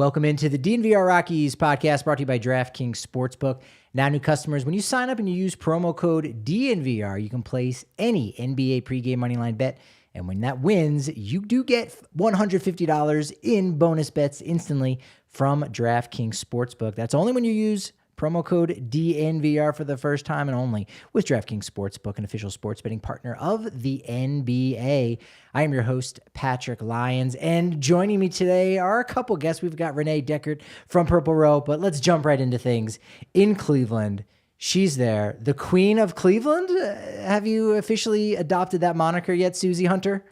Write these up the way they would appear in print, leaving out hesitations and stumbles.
Welcome into the DNVR Rockies Podcast, brought to you by DraftKings Sportsbook. Now, new customers, when you sign up and you use promo code DNVR, you can place any NBA pregame moneyline bet. And when that wins, you do get $150 in bonus bets instantly from DraftKings Sportsbook. That's only when you use promo code DNVR for the first time and only with DraftKings Sportsbook, an official sports betting partner of the NBA. I am your host, Patrick Lyons, and joining me today are a couple guests. We've got Renee Dechert from Purple Row, but let's jump right into things. In Cleveland, she's there, the Queen of Cleveland. Have you officially adopted that moniker yet, Suzie Hunter?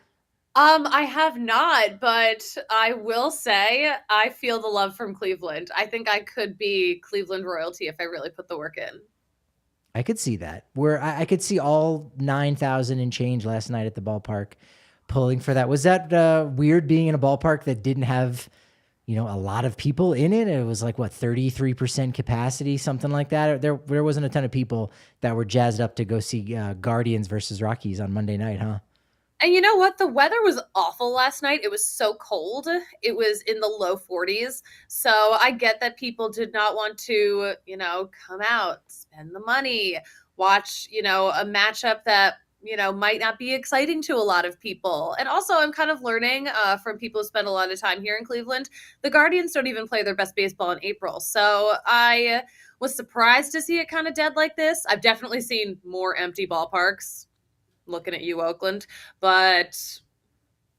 I have not, but I will say I feel the love from Cleveland. I think I could be Cleveland royalty if I really put the work in. I could see that. I could see all 9,000 and change last night at the ballpark pulling for that. Was that weird being in a ballpark that didn't have, a lot of people in it? It was like, 33% capacity, something like that? There wasn't a ton of people that were jazzed up to go see Guardians versus Rockies on Monday night, huh? And you know what? The weather was awful last night. It was so cold. It was in the low 40s. So I get that people did not want to, come out, spend the money, watch, a matchup that, might not be exciting to a lot of people. And also I'm kind of learning from people who spend a lot of time here in Cleveland, the Guardians don't even play their best baseball in April. So I was surprised to see it kind of dead like this. I've definitely seen more empty ballparks. Looking at you, Oakland, but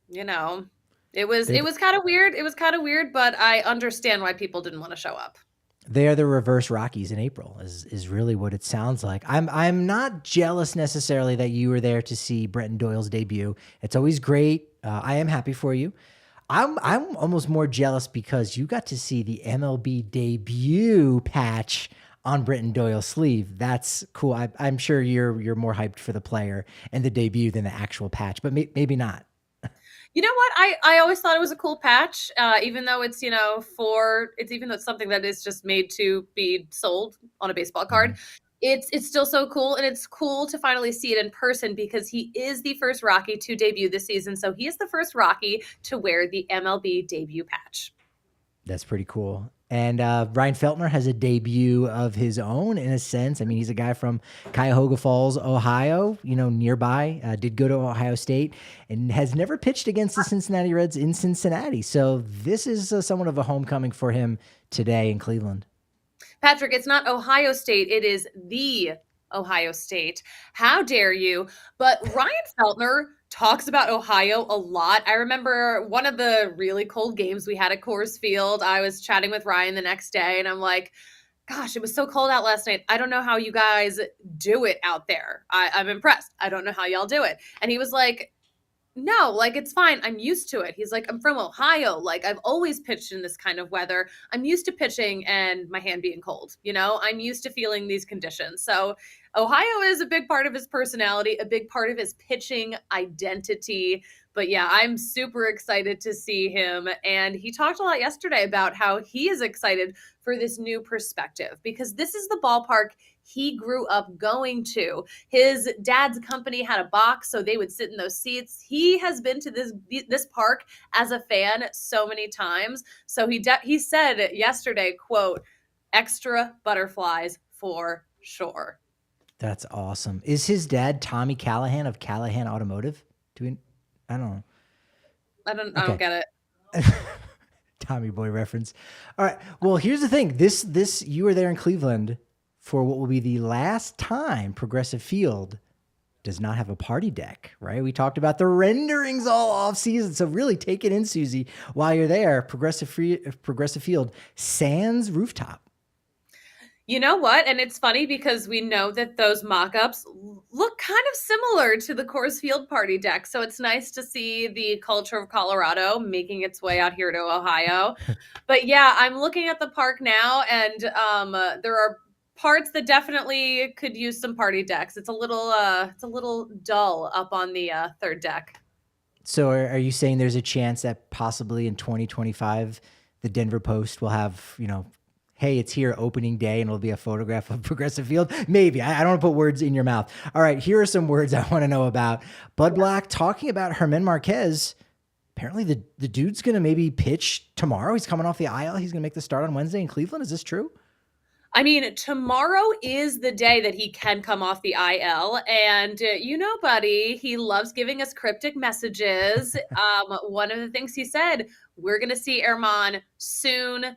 it was kind of weird. It was kind of weird, but I understand why people didn't want to show up. They are the reverse Rockies in April is really what it sounds like. I'm not jealous necessarily that you were there to see Brenton Doyle's debut. It's always great. I am happy for you. I'm almost more jealous because you got to see the MLB debut patch on Brenton Doyle's sleeve. That's cool. I'm sure you're more hyped for the player and the debut than the actual patch, but maybe not. You know what? I always thought it was a cool patch, even though it's, even though it's something that is just made to be sold on a baseball card. Mm-hmm. It's still so cool, and it's cool to finally see it in person because he is the first Rocky to debut this season. So he is the first Rocky to wear the MLB debut patch. That's pretty cool. And Ryan Feltner has a debut of his own, in a sense. I mean, he's a guy from Cuyahoga Falls, Ohio, nearby, did go to Ohio State, and has never pitched against the Cincinnati Reds in Cincinnati. So this is somewhat of a homecoming for him today in Cleveland. Patrick, it's not Ohio State. It is the Ohio State. How dare you? But Ryan Feltner talks about Ohio a lot. I remember one of the really cold games we had at Coors Field. I was chatting with Ryan the next day, and I'm like, gosh, it was so cold out last night. I don't know how you guys do it out there. I'm impressed. I don't know how y'all do it. And he was like, no, it's fine. I'm used to it. He's like, I'm from Ohio. I've always pitched in this kind of weather. I'm used to pitching and my hand being cold. I'm used to feeling these conditions. So Ohio is a big part of his personality, a big part of his pitching identity. But yeah, I'm super excited to see him. And he talked a lot yesterday about how he is excited for this new perspective because this is the ballpark he grew up going to. His dad's company had a box, so they would sit in those seats. He has been to this park as a fan so many times. So he said yesterday, quote, extra butterflies for sure. That's awesome. Is his dad Tommy Callahan of Callahan Automotive? I don't know. I don't get it. Tommy Boy reference. All right. Well, here's the thing. This you were there in Cleveland for what will be the last time Progressive Field does not have a party deck, right? We talked about the renderings all off season. So really take it in, Suzie, while you're there. Progressive Field sans rooftop. You know what? And it's funny because we know that those mock-ups look kind of similar to the Coors Field party deck. So it's nice to see the culture of Colorado making its way out here to Ohio. But yeah, I'm looking at the park now, and there are parts that definitely could use some party decks. It's a little dull up on the third deck. So are you saying there's a chance that possibly in 2025 the Denver Post will have, hey, it's here opening day and it'll be a photograph of Progressive Field? Maybe. I don't want to put words in your mouth. All right, here are some words I want to know about. Bud Black talking about Germán Márquez apparently the dude's going to maybe pitch tomorrow. He's coming off the IL. He's going to make the start on Wednesday in Cleveland. Is this true? I mean, tomorrow is the day that he can come off the IL. And buddy, he loves giving us cryptic messages. One of the things he said, we're going to see Germán soon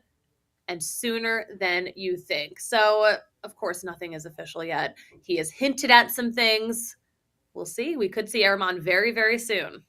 and sooner than you think. So, of course, nothing is official yet. He has hinted at some things. We'll see. We could see Germán very, very soon.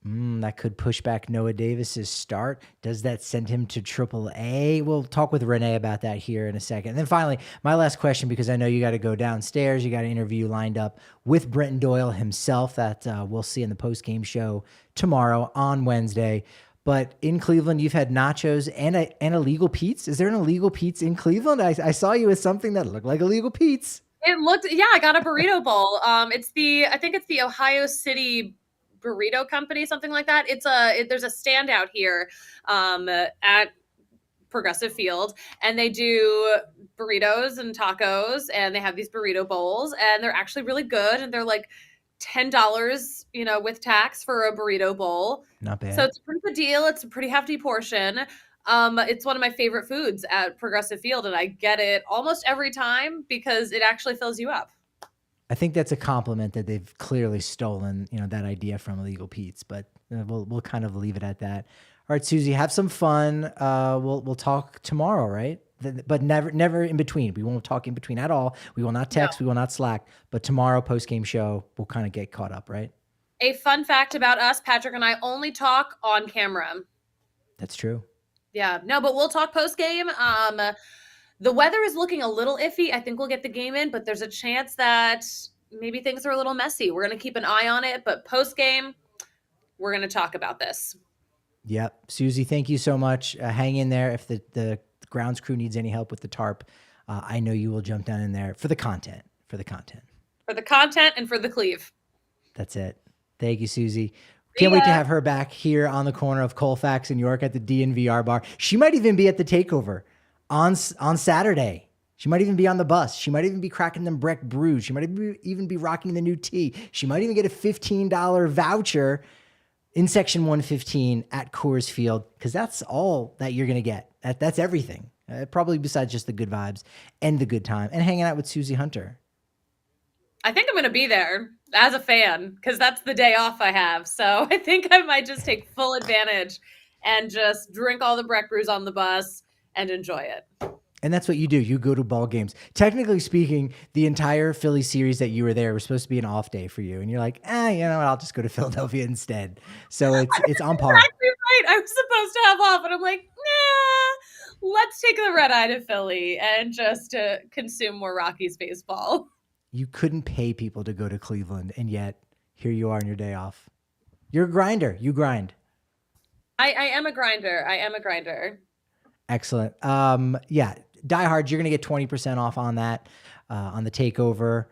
That could push back Noah Davis's start. Does that send him to AAA? We'll talk with Renee about that here in a second. And then finally, my last question, because I know you got to go downstairs. You got an interview lined up with Brenton Doyle himself that we'll see in the post-game show tomorrow on Wednesday. But in Cleveland, you've had nachos and illegal Pete's. Is there an illegal Pete's in Cleveland? I saw you with something that looked like illegal Pete's. I got a burrito bowl. I think it's the Ohio City Burrito Company, something like that. There's a standout here at Progressive Field, and they do burritos and tacos, and they have these burrito bowls, and they're actually really good, and they're like $10, with tax for a burrito bowl. Not bad. So it's a pretty good deal. It's a pretty hefty portion. It's one of my favorite foods at Progressive Field, and I get it almost every time because it actually fills you up. I think that's a compliment that they've clearly stolen, that idea from Illegal Pete's, but we'll kind of leave it at that. All right, Suzie, have some fun. We'll talk tomorrow, right? But never in between. We won't talk in between at all. We will not text. No. We will not Slack. But tomorrow, post-game show, we'll kind of get caught up, right? A fun fact about us, Patrick and I only talk on camera. That's true. Yeah, no, but we'll talk post-game. The weather is looking a little iffy. I think we'll get the game in, but there's a chance that maybe things are a little messy. We're going to keep an eye on it, but post-game, we're going to talk about this. Yep. Suzie, thank you so much. Hang in there. If the grounds crew needs any help with the tarp, I know you will jump down in there for the content. For the content and for the cleave. That's it. Thank you, Suzie. Can't wait to have her back here on the corner of Colfax and York at the DNVR bar. She might even be at the takeover on Saturday. She might even be on the bus. She might even be cracking them Breck brews. She might even be rocking the new tea. She might even get a $15 voucher in section 115 at Coors Field, because that's all that you're going to get. That's everything. Probably besides just the good vibes and the good time and hanging out with Suzie Hunter. I think I'm going to be there as a fan because that's the day off I have. So I think I might just take full advantage and just drink all the Breck brews on the bus and enjoy it. And that's what you do. You go to ball games. Technically speaking, the entire Philly series that you were there was supposed to be an off day for you. And you're like, you know what? I'll just go to Philadelphia instead. So it's on par. Exactly right. I was supposed to have off, and I'm like, nah, let's take the red eye to Philly and just consume more Rockies baseball. You couldn't pay people to go to Cleveland, and yet here you are on your day off. You're a grinder. You grind. I am a grinder. Excellent. Yeah. Diehards, you're going to get 20% off on that, on the takeover,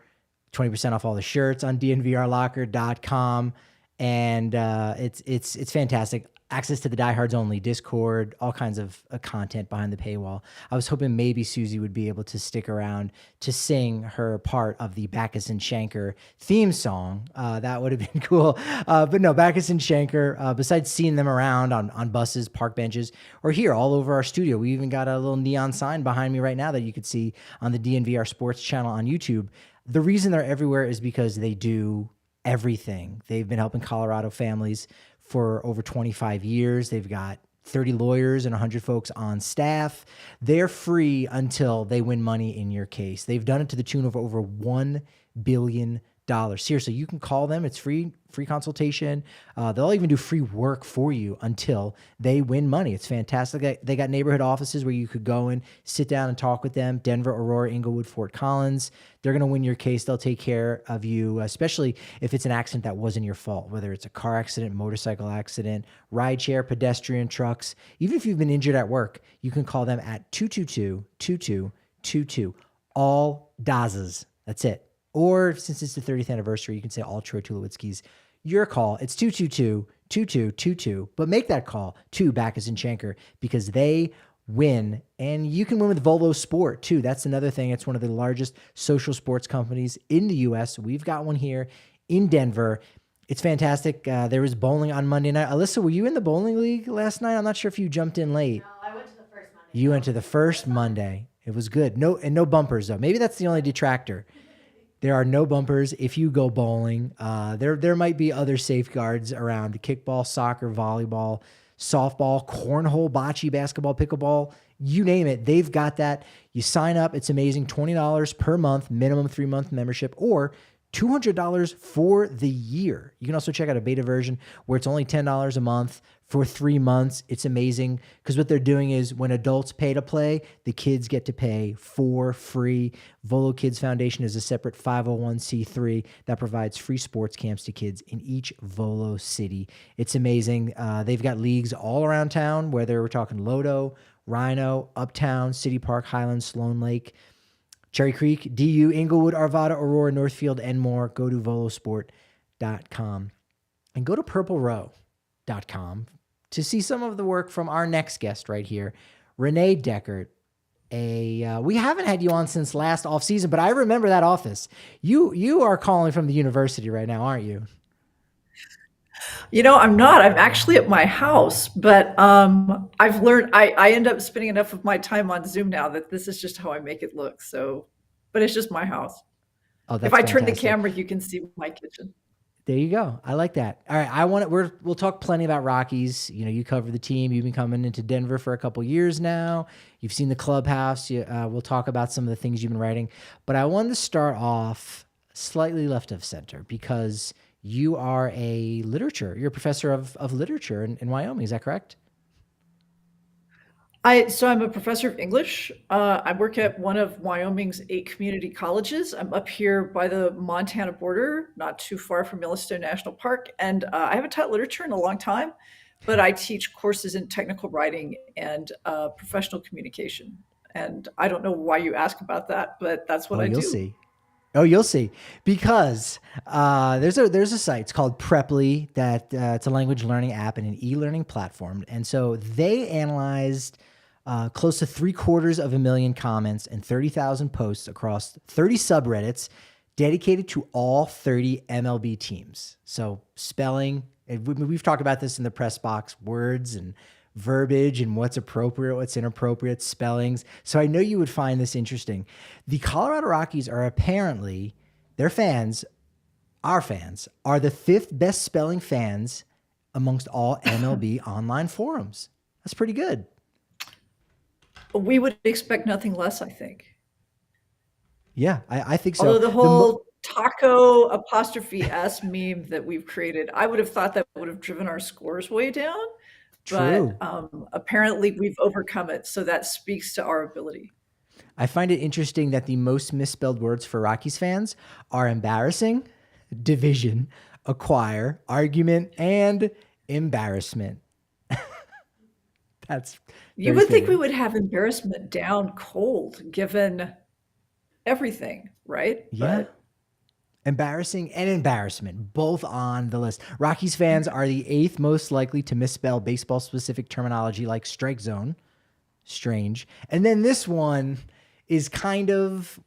20% off all the shirts on dnvrlocker.com. And it's fantastic. Access to the Diehards only Discord, all kinds of content behind the paywall. I was hoping maybe Suzie would be able to stick around to sing her part of the Backus and Shanker theme song. That would have been cool. But no, Backus and Shanker, besides seeing them around on buses, park benches, or here all over our studio, we even got a little neon sign behind me right now that you could see on the DNVR Sports channel on YouTube. The reason they're everywhere is because they do everything. They've been helping Colorado families for over 25 years. They've got 30 lawyers and 100 folks on staff. They're free until they win money in your case. They've done it to the tune of over $1 billion. Seriously, you can call them. It's free consultation. They'll even do free work for you until they win money. It's fantastic. They got neighborhood offices where you could go and sit down and talk with them. Denver, Aurora, Inglewood, Fort Collins. They're going to win your case. They'll take care of you, especially if it's an accident that wasn't your fault, whether it's a car accident, motorcycle accident, rideshare, pedestrian, trucks. Even if you've been injured at work, you can call them at 222-2222. All Dazas. That's it. Or since it's the 30th anniversary, you can say all Troy Tulowitzki's. Your call, it's 222-2222. But make that call to Backus and Shanker because they win. And you can win with Volvo Sport too. That's another thing. It's one of the largest social sports companies in the U.S. We've got one here in Denver. It's fantastic. There was bowling on Monday night. Alyssa, were you in the bowling league last night? I'm not sure if you jumped in late. No, I went to the first Monday. You went to the first Monday. It was good. No bumpers though. Maybe that's the only detractor. There are no bumpers if you go bowling. There might be other safeguards around kickball, soccer, volleyball, softball, cornhole, bocce, basketball, pickleball, you name it. They've got that. You sign up. It's amazing. $20 per month, minimum 3-month membership, or $200 for the year. You can also check out a beta version where it's only $10 a month for 3 months. It's amazing because what they're doing is when adults pay to play, the kids get to pay for free. Volo Kids Foundation is a separate 501c3 that provides free sports camps to kids in each Volo city. It's amazing. They've got leagues all around town, whether we're talking Lodo, Rhino, Uptown, City Park, Highlands, Sloan Lake, Cherry Creek, DU, Inglewood, Arvada, Aurora, Northfield, and more. Go to volosport.com and go to purplerow.com to see some of the work from our next guest right here, Renee Dechert. We haven't had you on since last off season, but I remember that office. You are calling from the university right now, aren't you? I'm not. I'm actually at my house, but I've learned I end up spending enough of my time on Zoom now that this is just how I make it look. So, but it's just my house. Oh, that's if I turn the fantastic. camera, you can see my kitchen. There you go. I like that. All right. We'll talk plenty about Rockies. You cover the team. You've been coming into Denver for a couple years now. You've seen the clubhouse. We'll talk about some of the things you've been writing, but I wanted to start off slightly left of center because you are you're a professor of literature in Wyoming. Is that correct? So I'm a professor of English. I work at one of Wyoming's 8 community colleges. I'm up here by the Montana border, not too far from Yellowstone National Park. And I haven't taught literature in a long time, but I teach courses in technical writing and professional communication. And I don't know why you ask about that, but that's what I do. You'll see. Oh, you'll see. Because there's a site. It's called Preply. That it's a language learning app and an e-learning platform. And so they analyzed close to 750,000 comments and 30,000 posts across 30 subreddits dedicated to all 30 MLB teams. So spelling, and we've talked about this in the press box, words and verbiage and what's appropriate, what's inappropriate, spellings. So I know you would find this interesting. The Colorado Rockies are apparently, our fans, are the 5th best spelling fans amongst all MLB online forums. That's pretty good. We would expect nothing less, I think. Yeah, I think so. Although the whole taco apostrophe S meme that we've created, I would have thought that would have driven our scores way down. True. But apparently we've overcome it. So that speaks to our ability. I find it interesting that the most misspelled words for Rockies fans are embarrassing, division, acquire, argument, and embarrassment. You would think we would have embarrassment down cold given everything, right? Yeah. But embarrassing and embarrassment, both on the list. Rockies fans are the 8th most likely to misspell baseball-specific terminology like strike zone. Strange. And then this one is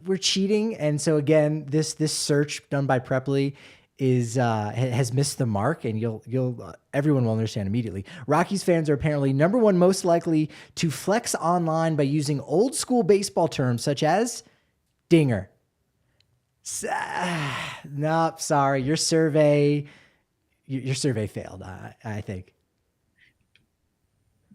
we're cheating. And so again, this search done by Preply has missed the mark, and everyone will understand immediately. Rockies fans are apparently number 1 most likely to flex online by using old school baseball terms such as dinger. Nope, sorry. Your survey failed, I think.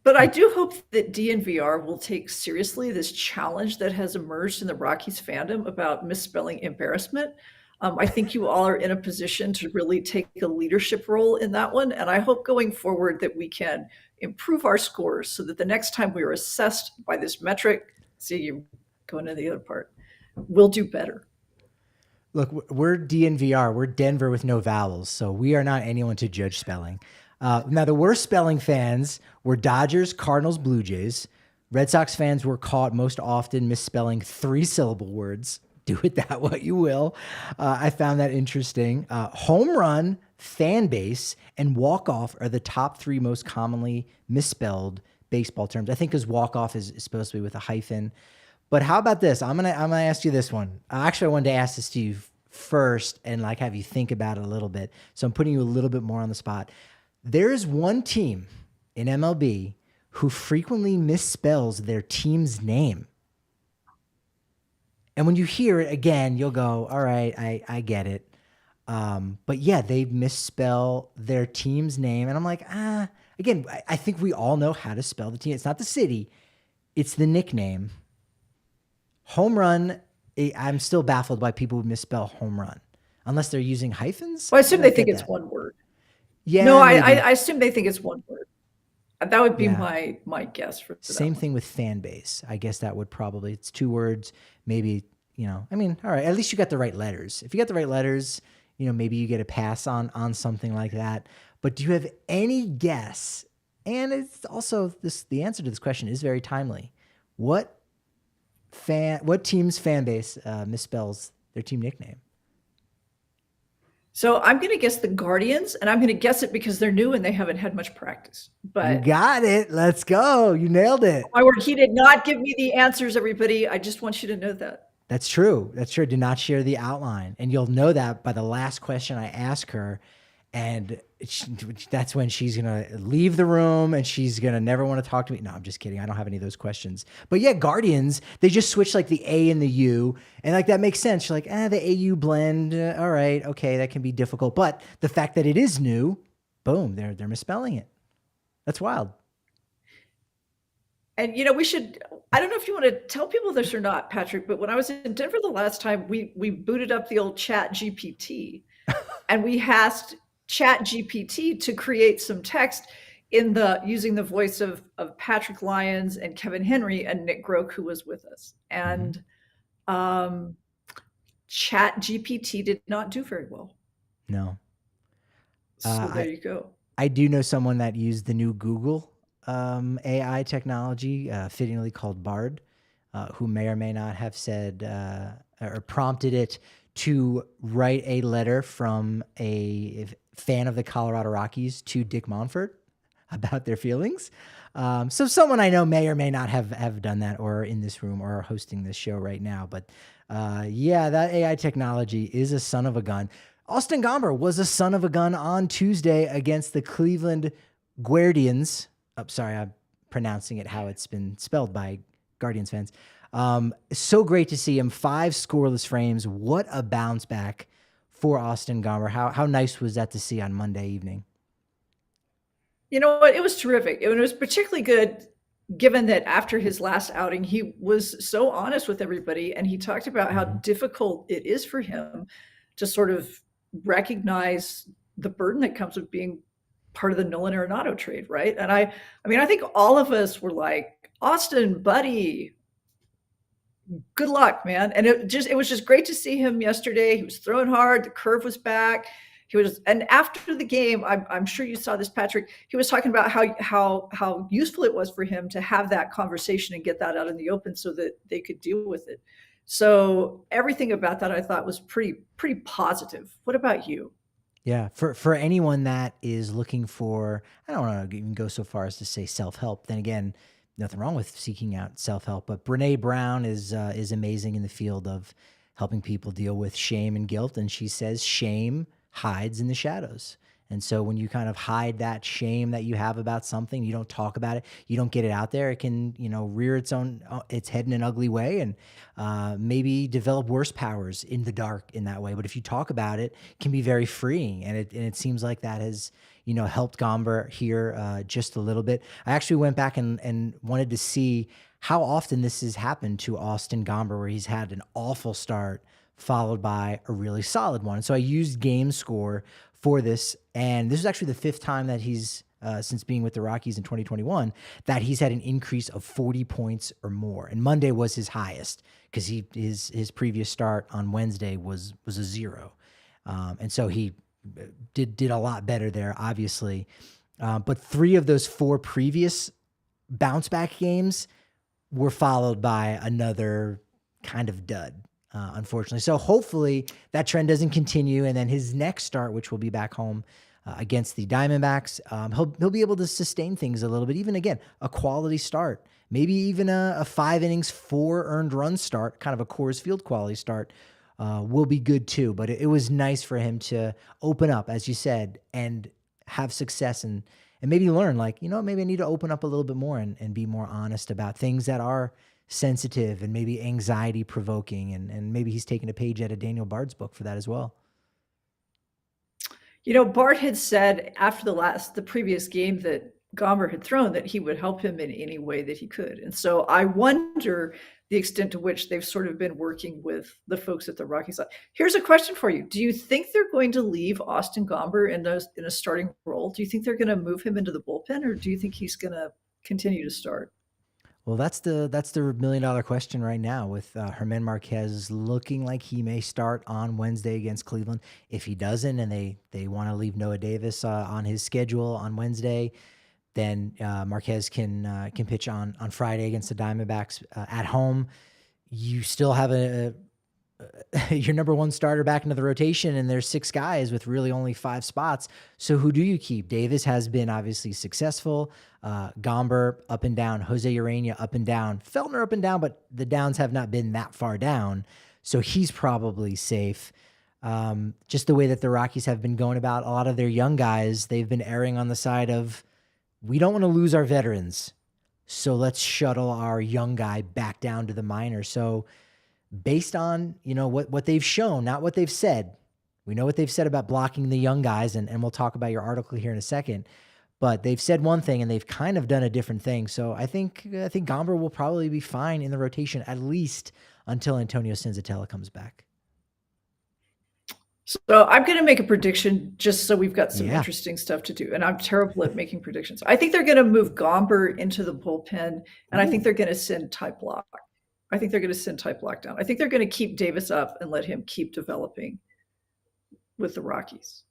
But I do hope that DNVR will take seriously this challenge that has emerged in the Rockies fandom about misspelling embarrassment. I think you all are in a position to really take a leadership role in that one. And I hope going forward that we can improve our scores so that the next time we are assessed by this metric, see you going to the other part, we'll do better. Look, we're DNVR. We're Denver with no vowels, so we are not anyone to judge spelling. Now, the worst spelling fans were Dodgers, Cardinals, Blue Jays. Red Sox fans were caught most often misspelling 3-syllable words. Do with that what you will. I found that interesting. Home run, fan base, and walk-off are the top 3 most commonly misspelled baseball terms. I think because walk-off is supposed to be with a hyphen. But how about this? I'm gonna ask you this one. Actually, I wanted to ask this to you first and like have you think about it a little bit. So I'm putting you a little bit more on the spot. There's one team in MLB who frequently misspells their team's name. And when you hear it again, you'll go, all right, I get it. But yeah, they misspell their team's name. And I'm like, again, I think we all know how to spell the team. It's not the city, it's the nickname. Home run, I'm still baffled by people who misspell home run, unless they're using hyphens. Well, I assume they think it's one word. Yeah. No, I assume they think it's one word. That would be my guess for same thing with fan base. I guess that would probably, it's 2 words, maybe, I mean, all right, at least you got the right letters. If you got the right letters, maybe you get a pass on something like that. But do you have any guess? And it's also the answer to this question is very timely. What team's fan base misspells their team nickname? So I'm going to guess the Guardians, and I'm going to guess it because they're new and they haven't had much practice. But you got it. Let's go. You nailed it. My word, he did not give me the answers, everybody. I just want you to know that. That's true. That's true. Do not share the outline. And you'll know that by the last question I ask her. And that's when she's going to leave the room and she's going to never want to talk to me. No, I'm just kidding. I don't have any of those questions. But yeah, Guardians, they just switch like the A and the U. And like that makes sense. You're like, the AU blend. All right. Okay. That can be difficult. But the fact that it is new, boom, they're misspelling it. That's wild. And, we should, I don't know if you want to tell people this or not, Patrick, but when I was in Denver the last time, we booted up the old Chat GPT and we asked Chat GPT to create some text using the voice of Patrick Lyons and Kevin Henry and Nick Groke, who was with us. And Chat GPT did not do very well. No. So there you go. I do know someone that used the new Google AI technology, fittingly called Bard, who may or may not have said or prompted it to write a letter from a fan of the Colorado Rockies to Dick Monfort about their feelings. So someone I know may or may not have done that or in this room or hosting this show right now. But that AI technology is a son of a gun. Austin Gomber was a son of a gun on Tuesday against the Cleveland Guardians. Oh, sorry, I'm pronouncing it how it's been spelled by Guardians fans. So great to see him. 5 scoreless frames. What a bounce back for Austin Gomber. How nice was that to see on Monday evening? You know what? It was terrific. It was particularly good given that after his last outing, he was so honest with everybody. And he talked about how difficult it is for him to sort of recognize the burden that comes with being part of the Nolan Arenado trade, right? And I think all of us were like, Austin, buddy, good luck, man. And it was just great to see him yesterday. He was throwing hard. The curve was back. And after the game, I'm sure you saw this, Patrick, he was talking about how useful it was for him to have that conversation and get that out in the open so that they could deal with it. So everything about that I thought was pretty positive. What about you? Yeah, for anyone that is looking for, I don't want to even go so far as to say self-help. Then again, nothing wrong with seeking out self-help, but Brene Brown is amazing in the field of helping people deal with shame and guilt. And she says shame hides in the shadows. And so when you kind of hide that shame that you have about something, you don't talk about it, you don't get it out there, it can, rear its head in an ugly way and maybe develop worse powers in the dark in that way. But if you talk about it, it can be very freeing. And it seems like that has, helped Gomber here just a little bit. I actually went back and wanted to see how often this has happened to Austin Gomber, where he's had an awful start followed by a really solid one. So I used Game Score for this, and this is actually the 5th time that he's, since being with the Rockies in 2021, that he's had an increase of 40 points or more. And Monday was his highest because his previous start on Wednesday was a 0. And so he did a lot better there, obviously. But 3 of those 4 previous bounce back games were followed by another kind of dud. Unfortunately. So hopefully that trend doesn't continue. And then his next start, which will be back home against the Diamondbacks, he'll be able to sustain things a little bit. Even again, a quality start, maybe even a 5 innings, 4 earned run start, kind of a Coors Field quality start will be good too. But it was nice for him to open up, as you said, and have success and maybe learn, like, maybe I need to open up a little bit more and be more honest about things that are sensitive and maybe anxiety provoking. And maybe he's taking a page out of Daniel Bard's book for that as well. Bart had said after the previous game that Gomber had thrown that he would help him in any way that he could. And so I wonder the extent to which they've sort of been working with the folks at the Rockies. Here's a question for you. Do you think they're going to leave Austin Gomber in a starting role? Do you think they're going to move him into the bullpen, or do you think he's going to continue to start? Well, that's the $1 million question right now, with Germán Márquez looking like he may start on Wednesday against Cleveland. If he doesn't, and they want to leave Noah Davis on his schedule on Wednesday, then Márquez can pitch on Friday against the Diamondbacks at home. You still have your number one starter back into the rotation, and there's 6 guys with really only 5 spots. So who do you keep? Davis has been obviously successful. Gomber up and down. José Ureña up and down. Feltner up and down, but the downs have not been that far down. So he's probably safe. Just the way that the Rockies have been going about a lot of their young guys, they've been erring on the side of, we don't want to lose our veterans, so let's shuttle our young guy back down to the minors. So based on, what they've shown, not what they've said, we know what they've said about blocking the young guys, and we'll talk about your article here in a second, but they've said one thing and they've kind of done a different thing. So I think Gomber will probably be fine in the rotation, at least until Antonio Senzatella comes back. So I'm going to make a prediction just so we've got some interesting stuff to do. And I'm terrible at making predictions. I think they're going to move Gomber into the bullpen, and I think they're going to send Ty Blach. I think they're going to send Ty Blach down. I think they're going to keep Davis up and let him keep developing with the Rockies.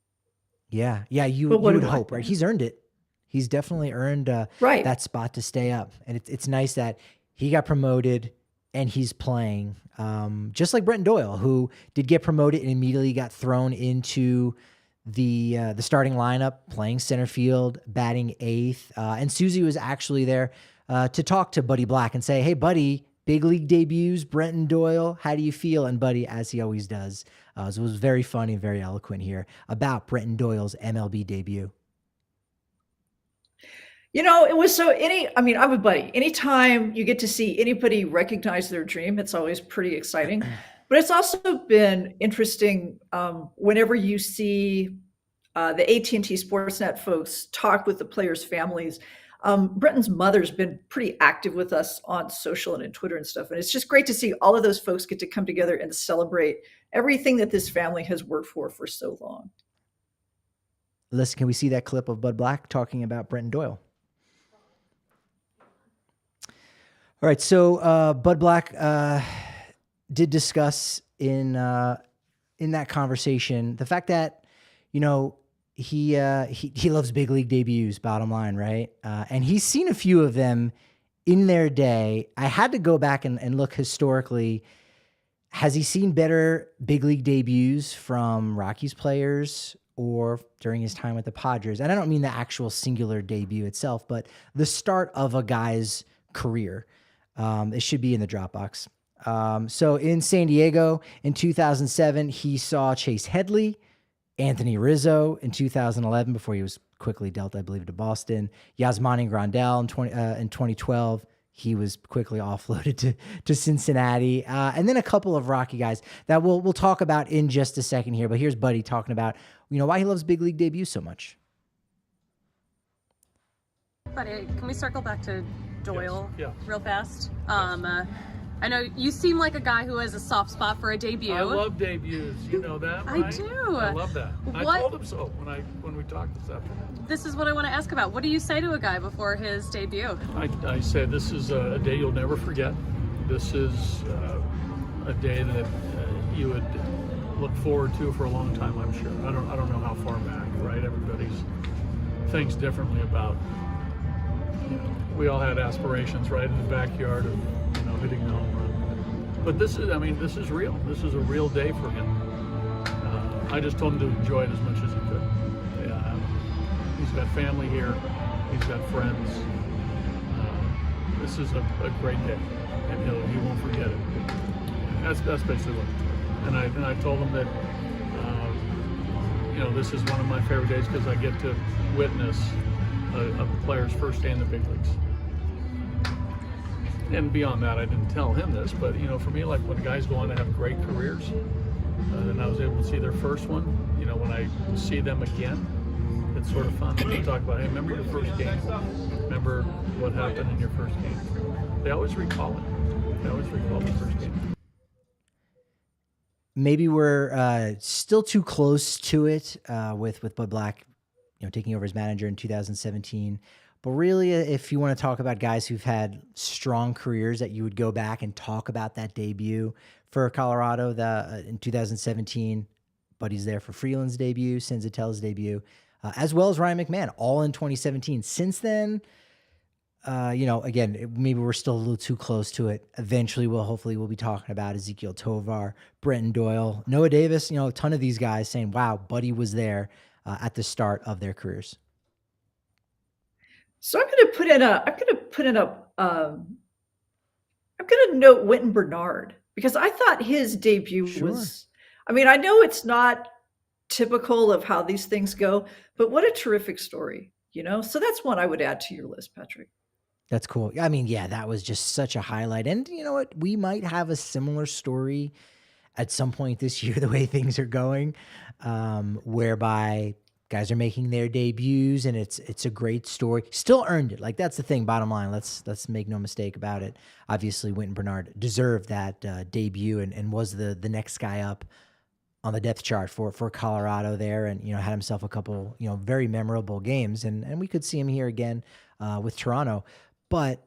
Yeah. You would hope, right? He's earned it. He's definitely earned that spot to stay up. And it's nice that he got promoted and he's playing, just like Brenton Doyle, who did get promoted and immediately got thrown into the starting lineup, playing center field, batting 8th. And Suzie was actually there to talk to Buddy Black and say, hey, Buddy, big league debuts, Brenton Doyle, how do you feel? And Buddy, as he always does, so it was very funny and very eloquent here about Brenton Doyle's MLB debut. It was I'm with Buddy. Anytime you get to see anybody recognize their dream, it's always pretty exciting. But it's also been interesting whenever you see the AT&T Sportsnet folks talk with the players' families. Brenton's mother's been pretty active with us on social and in Twitter and stuff. And it's just great to see all of those folks get to come together and celebrate everything that this family has worked for so long. Listen, can we see that clip of Bud Black talking about Brenton Doyle? All right, so Bud Black did discuss in that conversation the fact that, he loves big league debuts, bottom line, right? And he's seen a few of them in their day. I had to go back and look historically. Has he seen better big league debuts from Rockies players or during his time with the Padres? And I don't mean the actual singular debut itself, but the start of a guy's career. It should be in the Dropbox. So in San Diego in 2007, he saw Chase Headley, Anthony Rizzo in 2011 before he was quickly dealt, I believe, to Boston. Yasmani Grandal in 2012. He was quickly offloaded to Cincinnati. And then a couple of Rocky guys that we'll talk about in just a second here. But here's Buddy talking about, why he loves big league debuts so much. Buddy, can we circle back to Doyle real fast? Yes. I know you seem like a guy who has a soft spot for a debut. I love debuts. You know that, right? I do. I love that. I told him so when we talked this afternoon. This is what I want to ask about. What do you say to a guy before his debut? I say this is a day you'll never forget. This is a day that you would look forward to for a long time, I'm sure. I don't know how far back, right? Everybody's thinks differently about. We all had aspirations, right, in the backyard of hitting the home run. But this is real. This is a real day for him. I just told him to enjoy it as much as he could. He's got family here. He's got friends. This is a great day, and he won't forget it. That's basically what. And I told him that, this is one of my favorite days because I get to witness a player's first day in the big leagues. And beyond that, I didn't tell him this, but for me, like when guys go on to have great careers, and I was able to see their first one, when I see them again, it's sort of fun to talk about, hey, remember your first game? Remember what happened in your first game? They always recall it. They always recall the first game. Maybe we're still too close to it with Bud Black, taking over as manager in 2017. But really, if you want to talk about guys who've had strong careers that you would go back and talk about that debut for Colorado in 2017, Buddy's there for Freeland's debut, Senzatel's debut, as well as Ryan McMahon, all in 2017. Since then, again, maybe we're still a little too close to it. Eventually, we'll be talking about Ezekiel Tovar, Brenton Doyle, Noah Davis, a ton of these guys saying, wow, Buddy was there at the start of their careers. So I'm going to note Wynton Bernard, because I thought his debut was, I know it's not typical of how these things go, but what a terrific story, So that's one I would add to your list, Patrick. That's cool. That was just such a highlight. And you know what? We might have a similar story at some point this year, the way things are going, whereby guys are making their debuts and it's a great story. Still earned it. Like, that's the thing, bottom line. Let's make no mistake about it. Obviously, Wynton Bernard deserved that debut and was the next guy up on the depth chart for Colorado there, and had himself a couple very memorable games, and we could see him here again with Toronto. But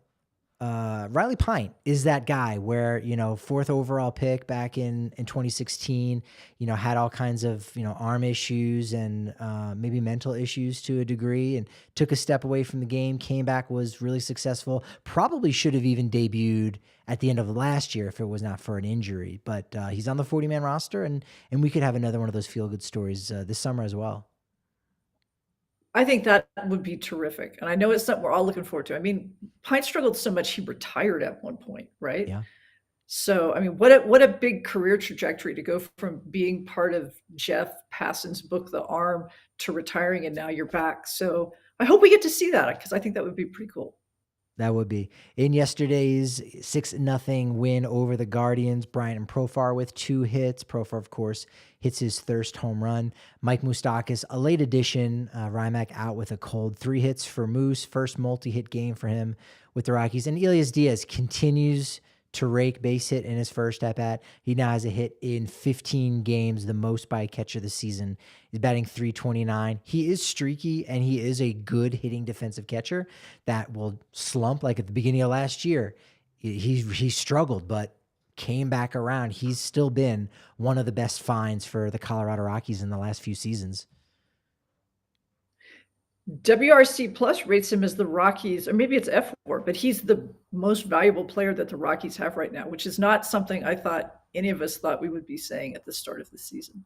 Riley Pint is that guy where, 4th overall pick back in 2016, had all kinds of, arm issues and maybe mental issues to a degree, and took a step away from the game, came back, was really successful, probably should have even debuted at the end of last year if it was not for an injury. But he's on the 40-man roster, and we could have another one of those feel-good stories this summer as well. I think that would be terrific. And I know it's something we're all looking forward to. Pine struggled so much he retired at one point, right? Yeah. So, what a big career trajectory to go from being part of Jeff Passan's book, The Arm, to retiring, and now you're back. So I hope we get to see that, because I think that would be pretty cool. That would be. In yesterday's 6-0 win over the Guardians, Bryant Profar with 2 hits. Profar, of course, hits his first home run. Mike Moustakas, a late addition. Rymack out with a cold. 3 hits for Moose. First multi-hit game for him with the Rockies. And Elias Diaz continues to rake base hit in his first at-bat. He now has a hit in 15 games, the most by a catcher this season. He's batting .329. He is streaky, and he is a good hitting defensive catcher that will slump like at the beginning of last year. He struggled, but came back around. He's still been one of the best finds for the Colorado Rockies in the last few seasons. WRC Plus rates him as the Rockies, or maybe it's F4, but he's the most valuable player that the Rockies have right now, which is not something I thought any of us thought we would be saying at the start of the season.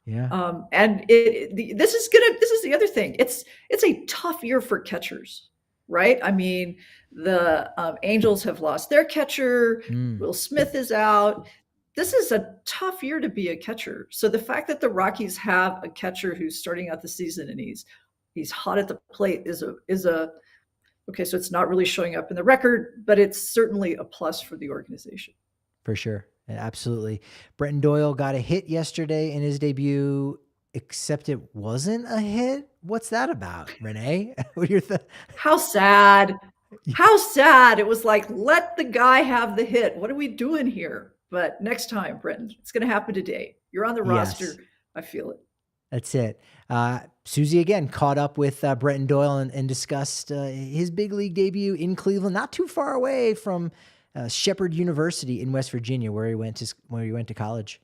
Yeah. And this is the other thing. It's a tough year for catchers, right? The Angels have lost their catcher. Will Smith is out. This is a tough year to be a catcher. So the fact that the Rockies have a catcher who's starting out the season and he's hot at the plate is okay. So it's not really showing up in the record, but it's certainly a plus for the organization. For sure. Absolutely. Brenton Doyle got a hit yesterday in his debut, except it wasn't a hit. What's that about, Renee? What are your How sad. How sad. It was like, let the guy have the hit. What are we doing here? But next time, Brenton, it's going to happen today. You're on the roster. I feel it. That's it. Suzie again caught up with Brenton Doyle and discussed his big league debut in Cleveland, not too far away from Shepherd University in West Virginia, where he went to college.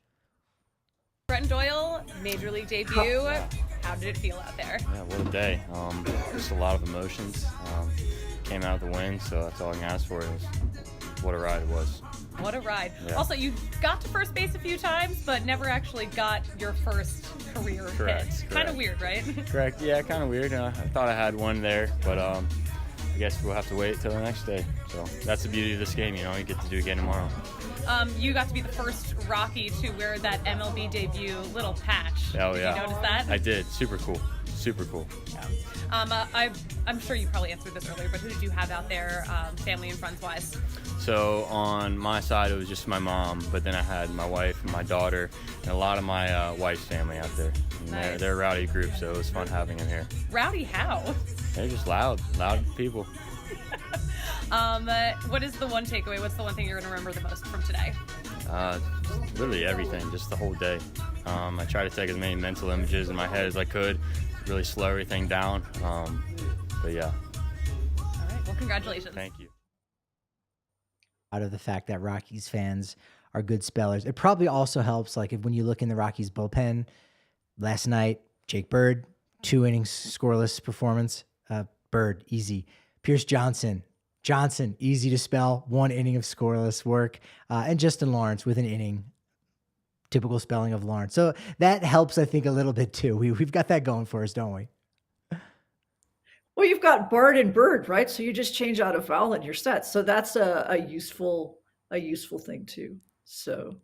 Brenton Doyle, major league debut. How did it feel out there? Yeah, what a day. Just a lot of emotions. Came out with the win, so that's all I can ask for. What a ride it was. What a ride. Yeah. Also, you got to first base a few times, but never actually got your first career hit. Kind of weird, right? Correct. Yeah, kind of weird. I thought I had one there, but I guess we'll have to wait till the next day. So that's the beauty of this game, you get to do it again tomorrow. You got to be the first Rocky to wear that MLB debut little patch. Oh, Did yeah. you notice that? I did. Super cool. Super cool. Yeah. I'm sure you probably answered this earlier, but who did you have out there, family and friends wise? So on my side, it was just my mom, but then I had my wife and my daughter and a lot of my wife's family out there. And Nice. they're a rowdy group, so it was fun having them here. Rowdy how? They're just loud people. What is the one takeaway? What's the one thing you're going to remember the most from today? Literally everything, just the whole day. I try to take as many mental images in my head as I could, really slow everything down. But yeah. All right. Well, congratulations. Thank you. Out of the fact that Rockies fans are good spellers. It probably also helps, like, when you look in the Rockies bullpen last night, Jake Bird, 2 innings scoreless performance. Bird, easy. Pierce Johnson, easy to spell, 1 inning of scoreless work. And Justin Lawrence with an inning, typical spelling of Lawrence. So that helps, I think, a little bit too. We've got that going for us, don't we? Well, you've got Bard and Bird, right? So you just change out a vowel and you're set. So that's a useful thing too. So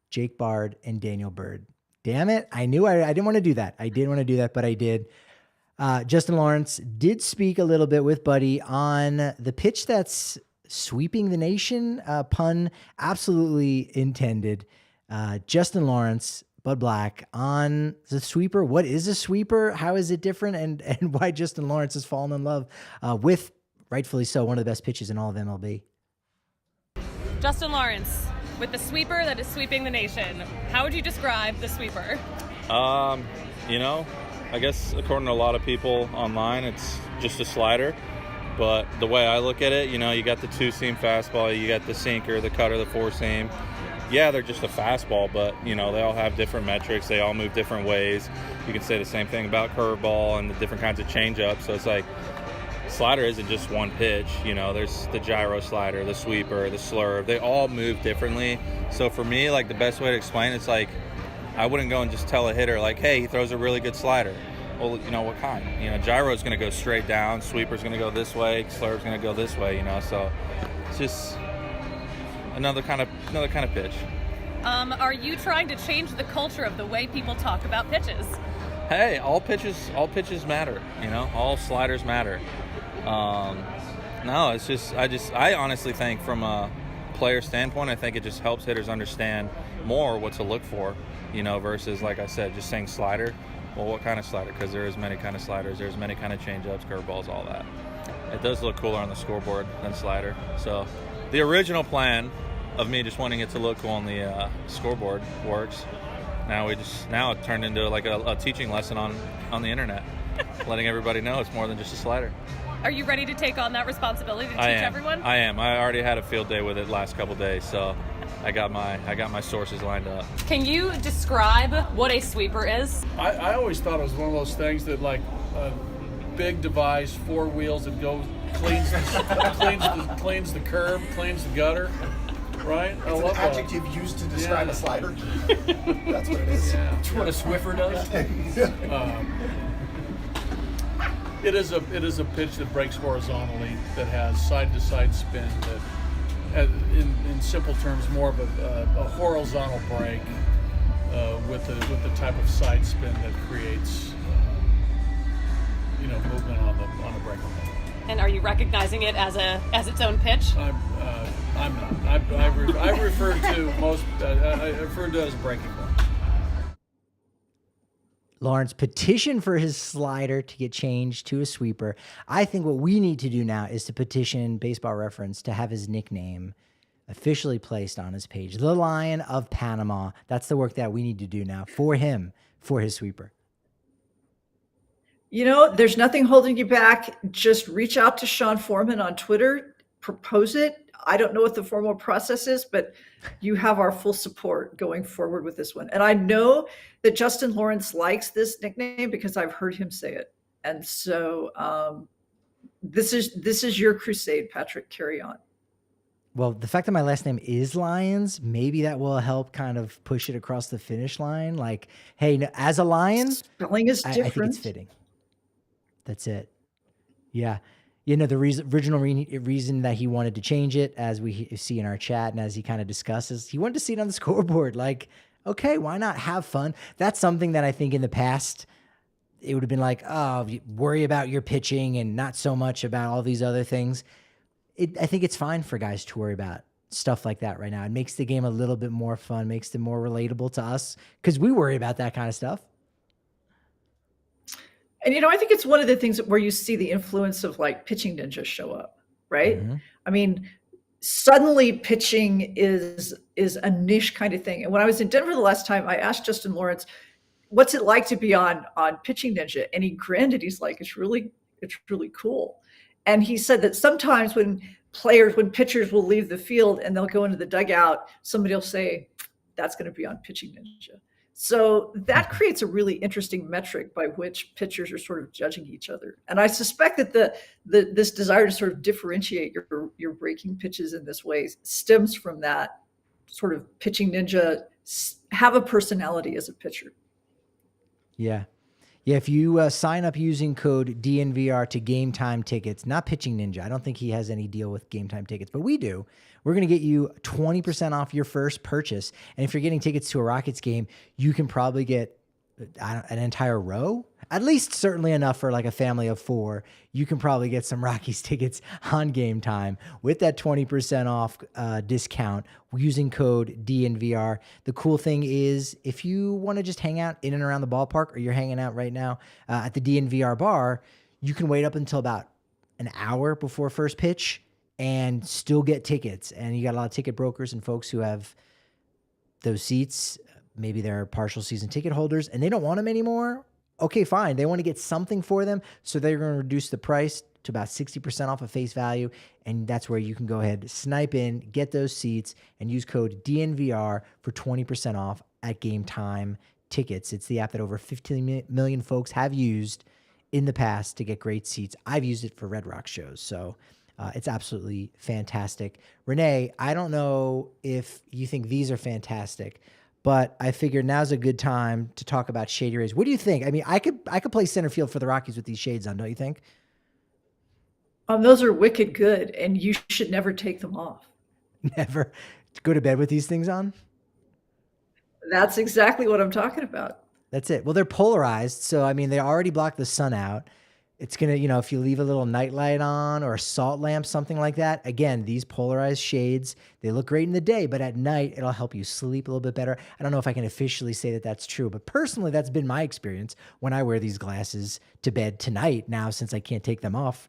Jake Bard and Daniel Bird. Damn it. I knew I didn't want to do that. I didn't want to do that, but I did. Justin Lawrence did speak a little bit with Buddy on the pitch that's sweeping the nation. Pun absolutely intended. Justin Lawrence, Bud Black on the sweeper. What is a sweeper? How is it different? And why Justin Lawrence has fallen in love with, rightfully so, one of the best pitches in all of MLB. Justin Lawrence with the sweeper that is sweeping the nation. How would you describe the sweeper? I guess according to a lot of people online, it's just a slider. But the way I look at it, you got the 2-seam fastball, you got the sinker, the cutter, the 4-seam. Yeah, they're just a fastball, but, they all have different metrics. They all move different ways. You can say the same thing about curveball and the different kinds of changeups. So it's like slider isn't just one pitch. There's the gyro slider, the sweeper, the slurve. They all move differently. So for me, like, the best way to explain it's like I wouldn't go and just tell a hitter, like, hey, he throws a really good slider. Well, what kind? Gyro's going to go straight down. Sweeper's going to go this way. Slurve's going to go this way, So it's just another kind of pitch. Are you trying to change the culture of the way people talk about pitches? Hey, all pitches matter. All sliders matter. No, it's just I honestly think from a player standpoint, I think it just helps hitters understand more what to look for. Versus, like I said, just saying slider. Well, what kind of slider? Because there is many kind of sliders. There's many kind of changeups, curveballs, all that. It does look cooler on the scoreboard than slider. So the original plan of me just wanting it to look cool on the scoreboard works. Now it turned into like a teaching lesson on the internet, letting everybody know it's more than just a slider. Are you ready to take on that responsibility to teach everyone? I am. I already had a field day with it last couple days, so I got my sources lined up. Can you describe what a sweeper is? I always thought it was one of those things that, like, a big device, 4 wheels that goes cleans the curb, cleans the gutter. Right? It's an adjective used to describe a slider. That's what it is. Yeah. That's what a Swiffer does. It is a pitch that breaks horizontally, that has side-to-side spin, that, in simple terms, more of a horizontal break with the type of side spin that creates movement on the breaking ball. And are you recognizing it as its own pitch? I'm not. I refer to it as breaking ball. Lawrence petitioned for his slider to get changed to a sweeper. I think what we need to do now is to petition Baseball Reference to have his nickname officially placed on his page. The Lion of Panama. That's the work that we need to do now for him, for his sweeper. There's nothing holding you back. Just reach out to Sean Foreman on Twitter, propose it. I don't know what the formal process is, but you have our full support going forward with this one. And I know that Justin Lawrence likes this nickname because I've heard him say it. And so this is your crusade, Patrick. Carry on. Well, the fact that my last name is Lyons, maybe that will help kind of push it across the finish line. Like, hey, as a Lion, spelling is different. I think it's fitting. That's it. Yeah. The original reason that he wanted to change it, as we see in our chat and as he kind of discusses, he wanted to see it on the scoreboard. Like, okay, why not have fun? That's something that I think in the past, it would have been like, oh, worry about your pitching and not so much about all these other things. I think it's fine for guys to worry about stuff like that right now. It makes the game a little bit more fun, makes it more relatable to us because we worry about that kind of stuff. And, I think it's one of the things where you see the influence of like Pitching Ninja show up, right? Mm-hmm. I mean, suddenly pitching is a niche kind of thing. And when I was in Denver the last time, I asked Justin Lawrence, what's it like to be on Pitching Ninja? And he grinned and he's like, it's really cool. And he said that sometimes when pitchers will leave the field and they'll go into the dugout, somebody will say, that's going to be on Pitching Ninja. So that creates a really interesting metric by which pitchers are sort of judging each other. And I suspect that this desire to sort of differentiate your breaking pitches in this way stems from that sort of Pitching Ninja have a personality as a pitcher. Yeah. Yeah, if you sign up using code DNVR to Game Time Tickets, not Pitching Ninja. I don't think he has any deal with Game Time Tickets, but we do. We're going to get you 20% off your first purchase. And if you're getting tickets to a Rockets game, you can probably get an entire row, at least certainly enough for like a family of 4. You can probably get some Rockies tickets on Game Time with that 20% off discount using code DNVR. The cool thing is if you want to just hang out in and around the ballpark, or you're hanging out right now at the DNVR bar, you can wait up until about an hour before first pitch and still get tickets. And you got a lot of ticket brokers and folks who have those seats. Maybe they're partial season ticket holders and they don't want them anymore. Okay, fine. They want to get something for them. So they're going to reduce the price to about 60% off of face value. And that's where you can go ahead, snipe in, get those seats, and use code DNVR for 20% off at Game Time Tickets. It's the app that over 15 million folks have used in the past to get great seats. I've used it for Red Rock shows. So it's absolutely fantastic. Renee, I don't know if you think these are fantastic, but I figured now's a good time to talk about Shady Rays. What do you think? I mean, I could play center field for the Rockies with these shades on, don't you think? Those are wicked good, and you should never take them off. Never go to bed with these things on? That's exactly what I'm talking about. That's it. Well, they're polarized, so I mean, they already block the sun out. It's going to, if you leave a little nightlight on or a salt lamp, something like that, again, these polarized shades, they look great in the day, but at night, it'll help you sleep a little bit better. I don't know if I can officially say that that's true, but personally, that's been my experience when I wear these glasses to bed tonight now, since I can't take them off.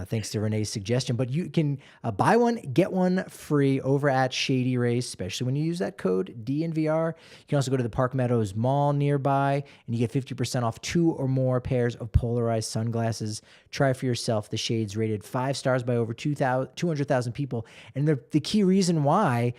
Thanks to Renee's suggestion. But you can buy one, get one free over at Shady Rays, especially when you use that code DNVR. You can also go to the Park Meadows Mall nearby, and you get 50% off 2 or more pairs of polarized sunglasses. Try for yourself. The shades rated 5 stars by over 200,000 people. And the key reason why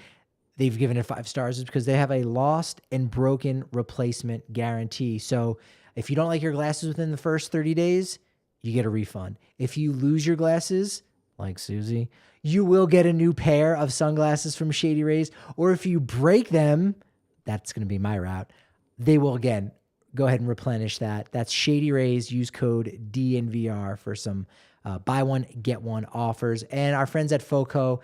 they've given it 5 stars is because they have a lost and broken replacement guarantee. So if you don't like your glasses within the first 30 days, you get a refund. If you lose your glasses, like Suzie, you will get a new pair of sunglasses from Shady Rays. Or if you break them, that's going to be my route. They will, again, go ahead and replenish that. That's Shady Rays. Use code DNVR for some buy one, get one offers. And our friends at FOCO,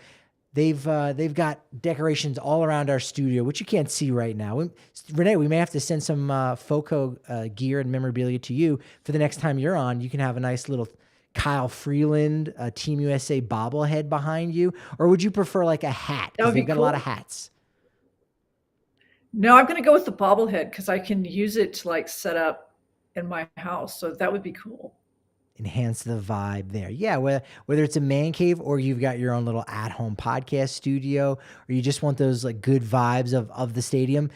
they've got decorations all around our studio, which you can't see right now. Renee, we may have to send some FOCO gear and memorabilia to you for the next time you're on. You can have a nice little Kyle Freeland Team USA bobblehead behind you, or would you prefer like a hat? Because they've got a lot of hats. No, I'm going to go with the bobblehead because I can use it to like set up in my house. So that would be cool. Enhance the vibe there. Yeah, whether it's a man cave or you've got your own little at-home podcast studio, or you just want those like good vibes of the stadium,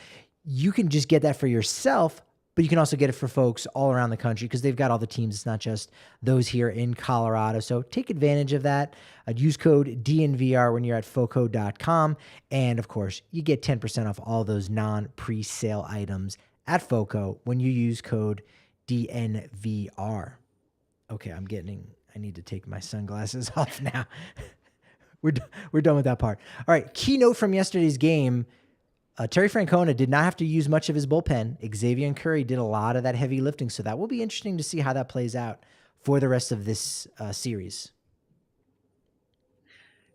you can just get that for yourself, but you can also get it for folks all around the country because they've got all the teams. It's not just those here in Colorado. So take advantage of that. Use code DNVR when you're at FOCO.com. And of course, you get 10% off all those non-pre-sale items at FOCO when you use code DNVR. Okay, I need to take my sunglasses off now. We're done with that part. All right, keynote from yesterday's game. Terry Francona did not have to use much of his bullpen. Xavier and Curry did a lot of that heavy lifting, so that will be interesting to see how that plays out for the rest of this series.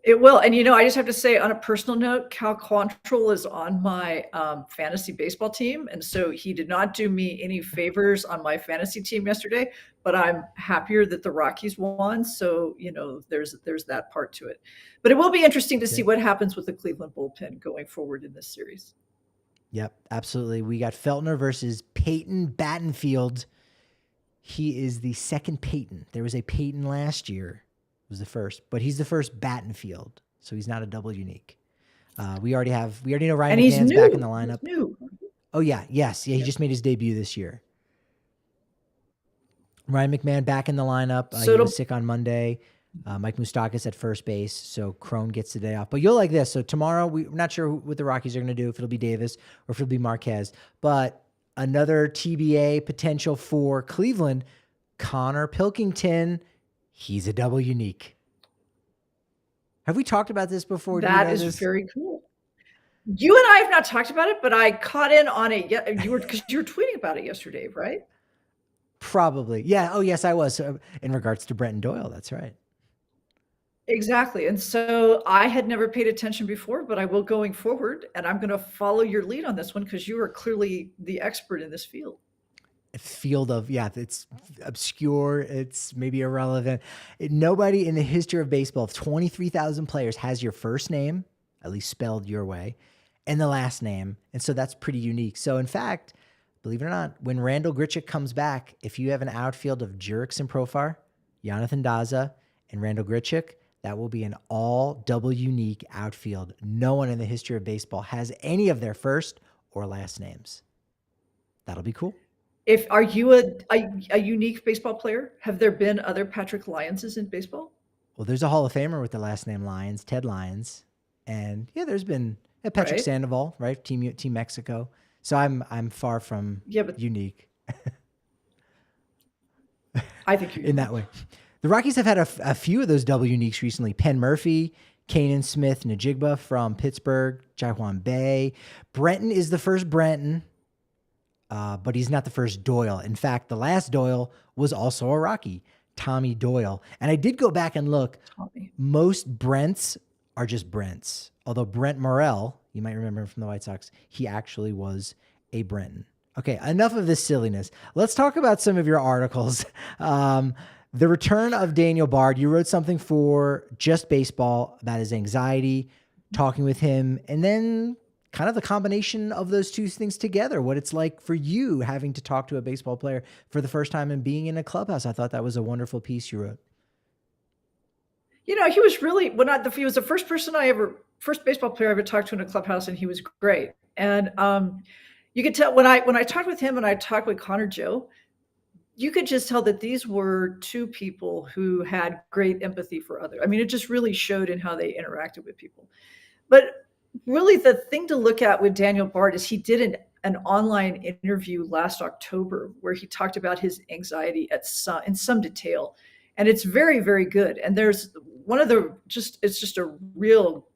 It will. And, I just have to say on a personal note, Cal Quantrill is on my fantasy baseball team. And so he did not do me any favors on my fantasy team yesterday, but I'm happier that the Rockies won. So, there's that part to it. But it will be interesting to see what happens with the Cleveland bullpen going forward in this series. Yep, absolutely. We got Feltner versus Peyton Battenfield. He is the second Peyton. There was a Peyton last year. Was the first, but he's the first Battenfield, so he's not a double unique. We already know Ryan McMahon's back in the lineup. He's new. Oh yeah, yes, yeah. He just made his debut this year. Ryan McMahon back in the lineup. He was sick on Monday. Mike Moustakas at first base, so Crone gets the day off. But you'll like this. So tomorrow, we're not sure what the Rockies are going to do, if it'll be Davis or if it'll be Marquez. But another TBA potential for Cleveland, Connor Pilkington. He's a double unique. Have we talked about this before? That is very cool. You and I have not talked about it, but I caught in on it. Because you were tweeting about it yesterday, right? Probably. Yeah. Oh, yes, I was. In regards to Brenton Doyle. That's right. Exactly. And so I had never paid attention before, but I will going forward. And I'm going to follow your lead on this one because you are clearly the expert in this field. It's obscure. It's maybe irrelevant. Nobody in the history of baseball of 23,000 players has your first name, at least spelled your way, and the last name. And so that's pretty unique. So in fact, believe it or not, when Randall Grichuk comes back, if you have an outfield of Jurickson Profar, Jonathan Daza, and Randall Grichuk, that will be an all double unique outfield. No one in the history of baseball has any of their first or last names. That'll be cool. Are you a unique baseball player? Have there been other Patrick Lionses in baseball? Well, there's a Hall of Famer with the last name Lyons, Ted Lyons, and there's been Patrick Sandoval, right? Team Mexico. So I'm far from unique. I think you're in that way. The Rockies have had a few of those double uniques recently. Penn Murphy, Kanan Smith, Najigba from Pittsburgh, Jaijuan Bay. Brenton is the first Brenton. But he's not the first Doyle. In fact, the last Doyle was also a Rocky, Tommy Doyle. And I did go back and look. Most Brents are just Brents. Although Brent Morel, you might remember him from the White Sox, he actually was a Brenton. Okay, enough of this silliness. Let's talk about some of your articles. The return of Daniel Bard. You wrote something for Just Baseball about his anxiety, talking with him, and then kind of the combination of those two things together, what it's like for you having to talk to a baseball player for the first time and being in a clubhouse. I thought that was a wonderful piece you wrote. He was really, he was the first baseball player I ever talked to in a clubhouse, and he was great. And you could tell when I talked with him and I talked with Connor Joe, you could just tell that these were two people who had great empathy for others. I mean, it just really showed in how they interacted with people. But really, the thing to look at with Daniel Bard is he did an online interview last October where he talked about his anxiety in some detail. And it's very, very good. And there's it's just a real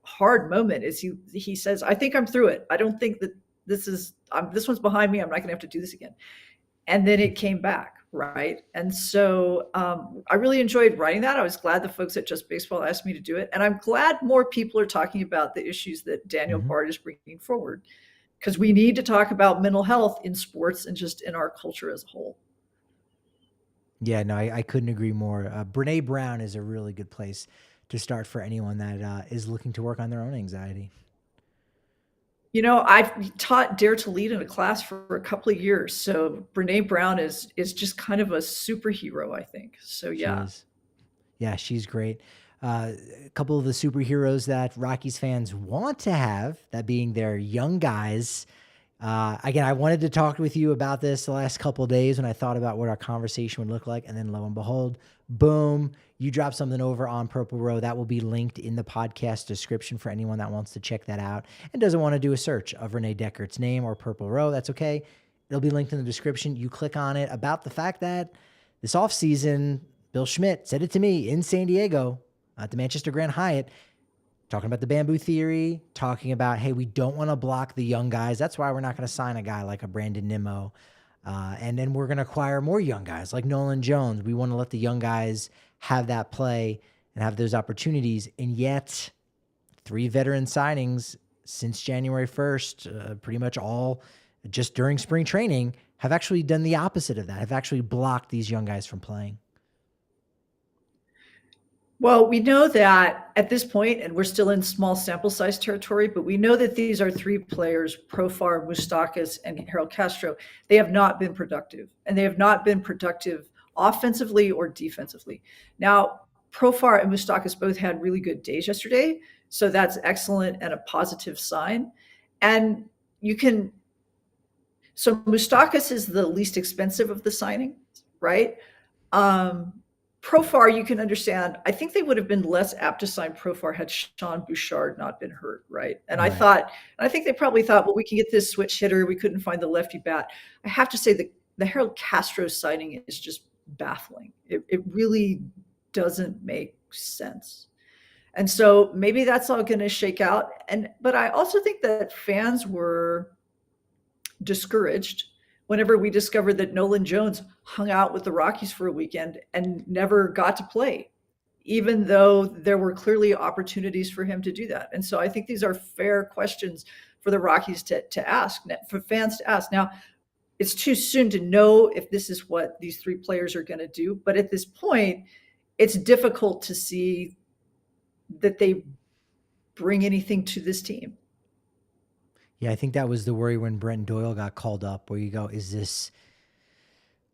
hard moment is he says, I think I'm through it. I don't think that this one's behind me. I'm not going to have to do this again. And then it came back. Right. And so I really enjoyed writing that. I was glad the folks at Just Baseball asked me to do it. And I'm glad more people are talking about the issues that Daniel Bard is bringing forward, because we need to talk about mental health in sports and just in our culture as a whole. Yeah, no, I couldn't agree more. Brene Brown is a really good place to start for anyone that is looking to work on their own anxiety. I've taught Dare to Lead in a class for a couple of years. So Brene Brown is just kind of a superhero, I think. So, yeah. She's great. A couple of the superheroes that Rockies fans want to have, that being their young guys. Again, I wanted to talk with you about this the last couple of days when I thought about what our conversation would look like. And then lo and behold, boom, you dropped something over on Purple Row. That will be linked in the podcast description for anyone that wants to check that out and doesn't want to do a search of Renee Dechert's name or Purple Row. That's okay. It'll be linked in the description. You click on it about the fact that this offseason, Bill Schmidt said it to me in San Diego at the Manchester Grand Hyatt, talking about the bamboo theory, talking about, hey, we don't want to block the young guys. That's why we're not going to sign a guy like a Brandon Nimmo. And then we're going to acquire more young guys like Nolan Jones. We want to let the young guys have that play. and have those opportunities. And yet 3 veteran signings since January 1st, pretty much all just during spring training, have actually done the opposite of that, have actually blocked these young guys from playing. Well, we know that at this point, and we're still in small sample size territory, but we know that these are 3 players, Profar, Moustakas, and Harold Castro. They have not been productive, and they have not been productive offensively or defensively. Now, Profar and Moustakas both had really good days yesterday, so that's excellent and a positive sign. And so Moustakas is the least expensive of the signings, right? Profar, you can understand. I think they would have been less apt to sign Profar had Sean Bouchard not been hurt, right? And Right. I think they probably thought, well, we can get this switch hitter. We couldn't find the lefty bat. I have to say the Harold Castro signing is just baffling. It really doesn't make sense. And so maybe that's all going to shake out. But I also think that fans were discouraged whenever we discovered that Nolan Jones hung out with the Rockies for a weekend and never got to play, even though there were clearly opportunities for him to do that. And so I think these are fair questions for the Rockies to ask, for fans to ask. Now, it's too soon to know if this is what these 3 players are going to do. But at this point, it's difficult to see that they bring anything to this team. Yeah, I think that was the worry when Brenton Doyle got called up, where you go, is this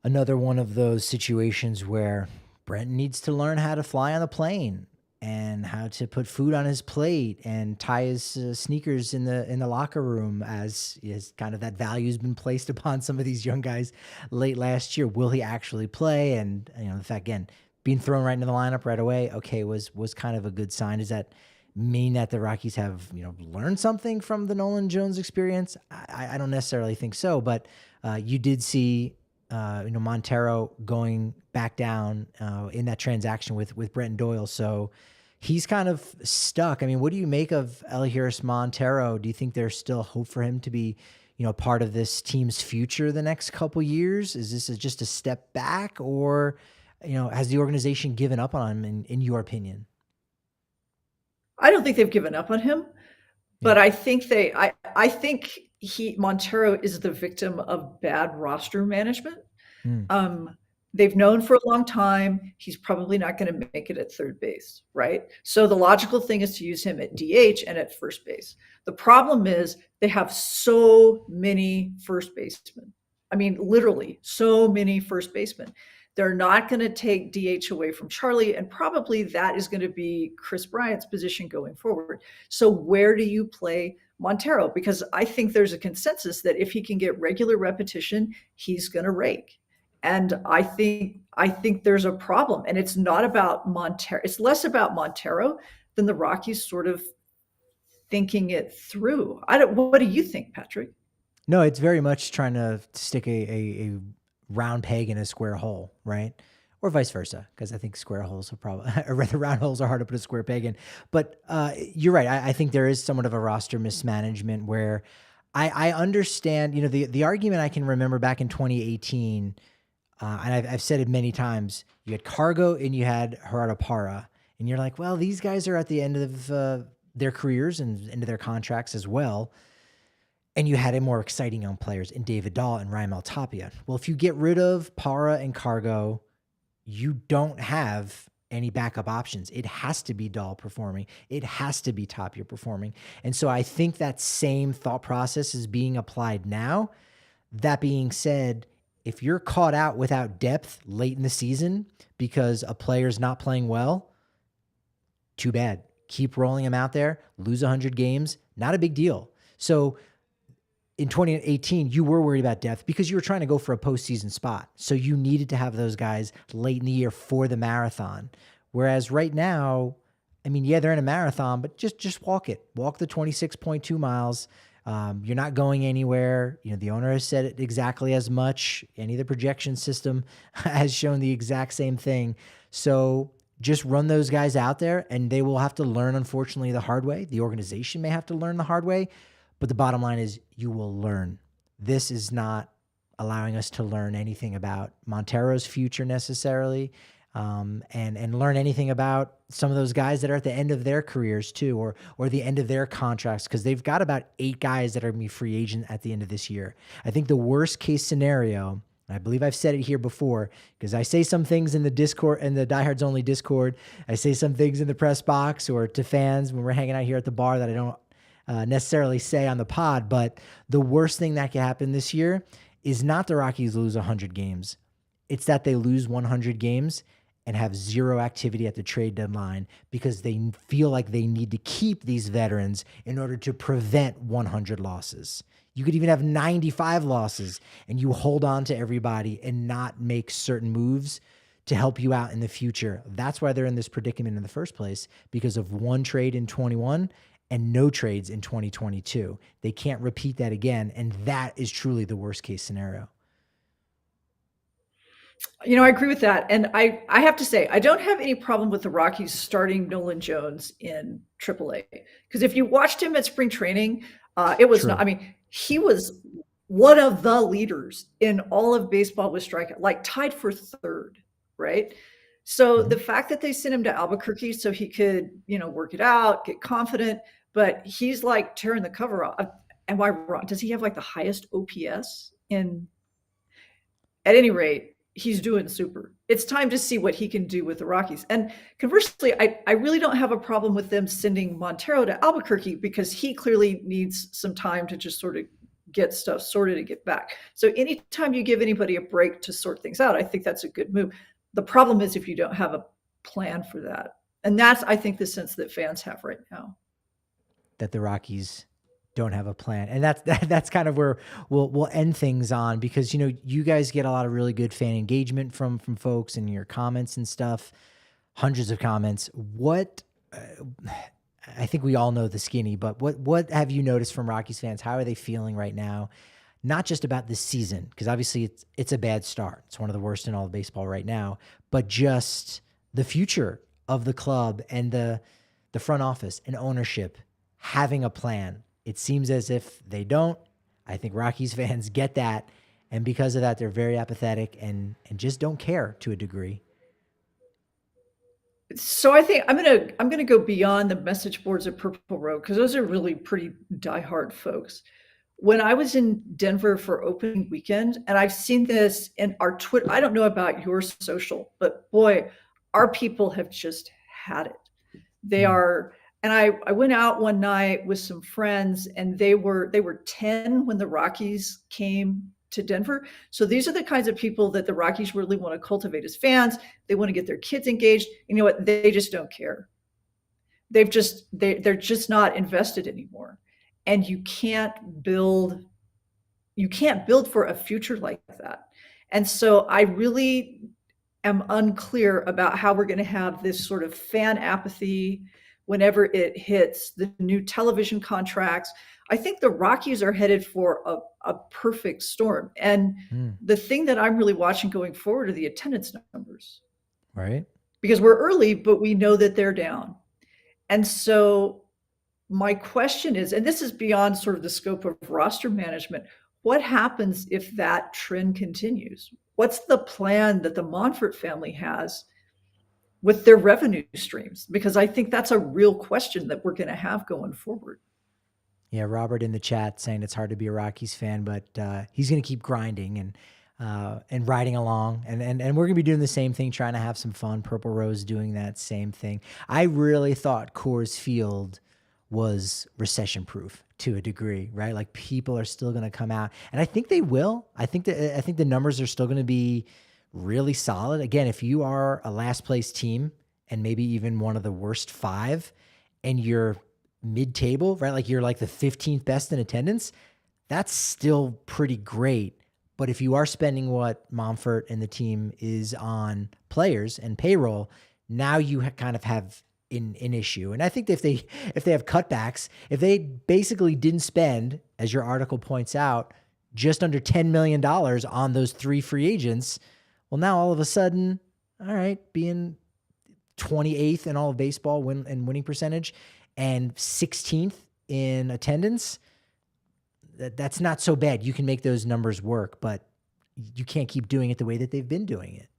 another one of those situations where Brenton needs to learn how to fly on the plane and how to put food on his plate and tie his sneakers in the locker room, as kind of that value's been placed upon some of these young guys late last year. Will he actually play? And the fact, again, being thrown right into the lineup right away, okay, was kind of a good sign. Does that mean that the Rockies have learned something from the Nolan Jones experience? I don't necessarily think so, but you did see Montero going back down in that transaction with Brenton Doyle, so he's kind of stuck. I mean, what do you make of Elehuris Montero? Do you think there's still hope for him to be part of this team's future the next couple years? Is this just a step back, or has the organization given up on him in your opinion? I don't think they've given up on him, but I think I think Montero is the victim of bad roster management. They've known for a long time he's probably not going to make it at third base, right? So the logical thing is to use him at DH and at first base. The problem is they have so many first basemen. I mean, literally so many first basemen. They're not going to take DH away from Charlie, and probably that is going to be Chris Bryant's position going forward. So where do you play Montero? Because I think there's a consensus that if he can get regular repetition, he's going to rake. And I think there's a problem, and it's not about Montero. It's less about Montero than the Rockies sort of thinking it through. What do you think, Patrick? No, it's very much trying to stick a round peg in a square hole, right? Or vice versa, because I think square holes are probably, or rather round holes are hard to put a square peg in. But you're right. I think there is somewhat of a roster mismanagement where I understand, the argument I can remember back in 2018, and I've said it many times, you had Cargo and you had Gerardo Parra, and you're like, well, these guys are at the end of their careers and into their contracts as well. And you had a more exciting young players in David Dahl and Ryan Tapia. Well, if you get rid of Parra and Cargo, you don't have any backup options. It has to be Dahl performing. It has to be Tapia performing. And so I think that same thought process is being applied now. That being said, if you're caught out without depth late in the season because a player's not playing well, too bad. Keep rolling him out there, lose 100 games, not a big deal. So in 2018, you were worried about depth because you were trying to go for a postseason spot. So you needed to have those guys late in the year for the marathon. Whereas right now, I mean, yeah, they're in a marathon, but just walk it. Walk the 26.2 miles. You're not going anywhere. The owner has said it exactly as much. Any of the projection system has shown the exact same thing. So just run those guys out there, and they will have to learn, unfortunately, the hard way. The organization may have to learn the hard way. But the bottom line is you will learn. This is not allowing us to learn anything about Montero's future necessarily. and learn anything about some of those guys that are at the end of their careers too, or the end of their contracts, because they've got about 8 guys that are going to be free agent at the end of this year. I think the worst case scenario, and I believe I've said it here before, because I say some things in the Discord, in the Diehards Only Discord, I say some things in the press box or to fans when we're hanging out here at the bar that I don't necessarily say on the pod, but the worst thing that could happen this year is not the Rockies lose 100 games. It's that they lose 100 games and have zero activity at the trade deadline because they feel like they need to keep these veterans in order to prevent 100 losses. You could even have 95 losses and you hold on to everybody and not make certain moves to help you out in the future. That's why they're in this predicament in the first place, because of one trade in 21 and no trades in 2022. They can't repeat that again, and that is truly the worst case scenario. You know, I agree with that. And I have to say, I don't have any problem with the Rockies starting Nolan Jones in AAA. Because if you watched him at spring training, it was not, I mean, he was one of the leaders in all of baseball with strikeout, like tied for 3rd, right? So the fact that they sent him to Albuquerque so he could, you know, work it out, get confident, but he's like tearing the cover off. Am I wrong? Does he have like the highest OPS in? At any rate, he's doing super. It's time to see what he can do with the Rockies. And conversely, I really don't have a problem with them sending Montero to Albuquerque, because he clearly needs some time to just sort of get stuff sorted and get back. So anytime you give anybody a break to sort things out, I think that's a good move. The problem is if you don't have a plan for that. And that's, I think, the sense that fans have right now. That the Rockies don't have a plan. And that's kind of where we'll end things on, because, you know, you guys get a lot of really good fan engagement from folks in your comments and stuff, hundreds of comments. What, I think we all know the skinny, but what have you noticed from Rockies fans? How are they feeling right now? Not just about this season, because obviously it's a bad start. It's one of the worst in all of baseball right now, but just the future of the club and the front office and ownership having a plan. It seems as if they don't. I think Rockies fans get that, and because of that, they're very apathetic and just don't care to a degree. So I think I'm gonna go beyond the message boards of Purple Row, because those are really pretty diehard folks. When I was in Denver for opening weekend, and I've seen this in our Twitter, I don't know about your social, but boy, our people have just had it. They are. And I went out one night with some friends, and they were 10 when the Rockies came to Denver. So these are the kinds of people that the Rockies really want to cultivate as fans. They want to get their kids engaged. You know what? They just don't care. They're just not invested anymore. And you can't build for a future like that. And so I really am unclear about how we're going to have this sort of fan apathy whenever it hits the new television contracts. I think the Rockies are headed for a perfect storm. And the thing that I'm really watching going forward are the attendance numbers. Right. Because we're early, but we know that they're down. And so my question is, and this is beyond sort of the scope of roster management, what happens if that trend continues? What's the plan that the Monfort family has with their revenue streams? Because I think that's a real question that we're going to have going forward. Yeah, Robert in the chat saying it's hard to be a Rockies fan, but he's going to keep grinding and riding along. And we're going to be doing the same thing, trying to have some fun. Purple Rose doing that same thing. I really thought Coors Field was recession-proof to a degree, right? Like, people are still going to come out, and I think they will. I think the numbers are still going to be really solid. Again, if you are a last place team and maybe even one of the worst 5 and you're mid-table, right? Like, you're like the 15th best in attendance, that's still pretty great. But if you are spending what Monfort and the team is on players and payroll, now you kind of have an issue. And I think if they have cutbacks, if they basically didn't spend, as your article points out, just under $10 million on those 3 free agents, well, now all of a sudden, all right, being 28th in all of baseball winning percentage and 16th in attendance, that's not so bad. You can make those numbers work, but you can't keep doing it the way that they've been doing it.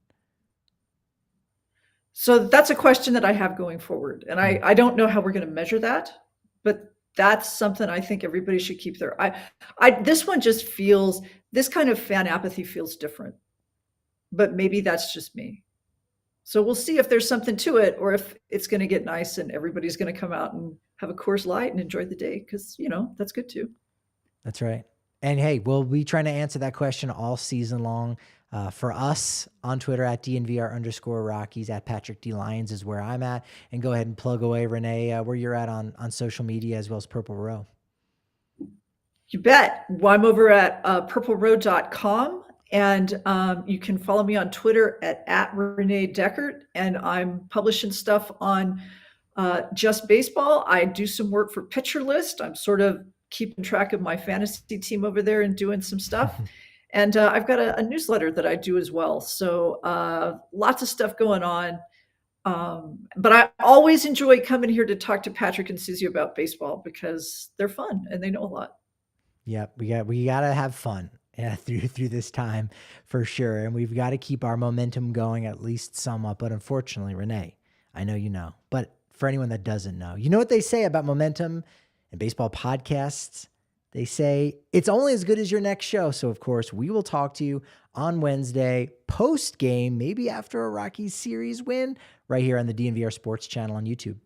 So that's a question that I have going forward. And I don't know how we're going to measure that, but that's something I think everybody should keep their eye. This one just feels, this kind of fan apathy feels different, but maybe that's just me. So we'll see if there's something to it, or if it's going to get nice and everybody's going to come out and have a Coors Light and enjoy the day. Cause that's good too. That's right. And hey, we'll be trying to answer that question all season long. For us on Twitter at DNVR_Rockies, at Patrick D. Lyons is where I'm at. And go ahead and plug away, Renee, where you're at on social media as well as Purple Row. You bet. Well, I'm over at purplerow.com, and you can follow me on Twitter at Renee Dechert, and I'm publishing stuff on Just Baseball. I do some work for Pitcher List. I'm sort of keeping track of my fantasy team over there and doing some stuff. And I've got a newsletter that I do as well. So lots of stuff going on. But I always enjoy coming here to talk to Patrick and Suzie about baseball because they're fun and they know a lot. Yeah, we gotta have fun through this time for sure. And we've got to keep our momentum going at least somewhat. But unfortunately, Renee, I know you know. But for anyone that doesn't know, you know what they say about momentum and baseball podcasts? They say it's only as good as your next show. So, of course, we will talk to you on Wednesday, post-game, maybe after a Rockies series win, right here on the DNVR Sports channel on YouTube.